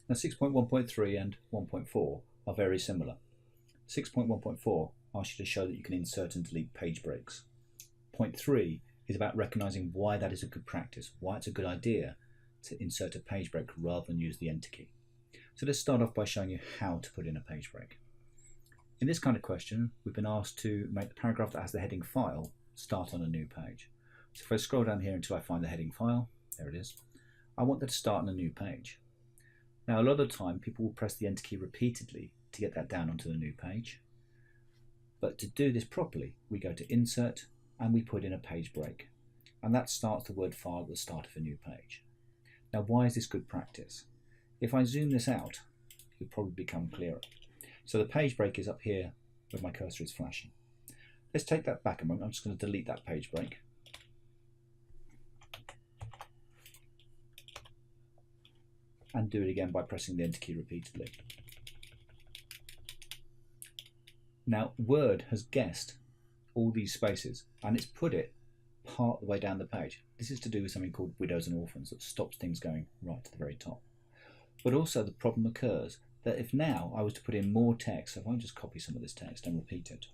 Now 6.1.3 and 1.4 are very similar. 6.1.4 asks you to show that you can insert and delete page breaks. Point 3 is about recognizing why that is a good practice, why it's a good idea to insert a page break rather than use the enter key. So let's start off by showing you how to put in a page break. In this kind of question, we've been asked to make the paragraph that has the heading file start on a new page. So if I scroll down here until I find the heading file, there it is, I want that to start on a new page. Now a lot of the time people will press the enter key repeatedly to get that down onto the new page. But to do this properly, we go to Insert and we put in a page break. And that starts the word file at the start of a new page. Now why is this good practice? If I zoom this out, it'll probably become clearer. So the page break is up here where my cursor is flashing. Let's take that back a moment. I'm just going to delete that page break. And do it again by pressing the enter key repeatedly. Now Word has guessed all these spaces and it's put it part of the way down the page. This is to do with something called widows and orphans that stops things going right to the very top. But also the problem occurs that if now I was to put in more text, so if I just copy some of this text and repeat it,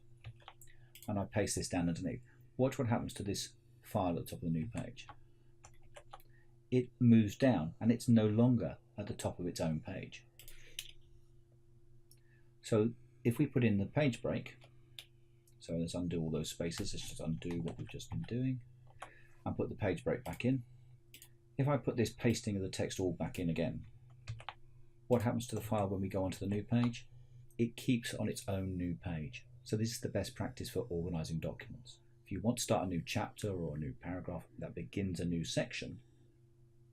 and I paste this down underneath, watch what happens to this file at the top of the new page. It moves down and it's no longer at the top of its own page. So if we put in the page break, so let's undo all those spaces, let's just undo what we've just been doing and put the page break back in. If I put this pasting of the text all back in again, what happens to the file when we go onto the new page? It keeps on its own new page. So this is the best practice for organizing documents. If you want to start a new chapter or a new paragraph that begins a new section,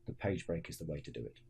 the page break is the way to do it.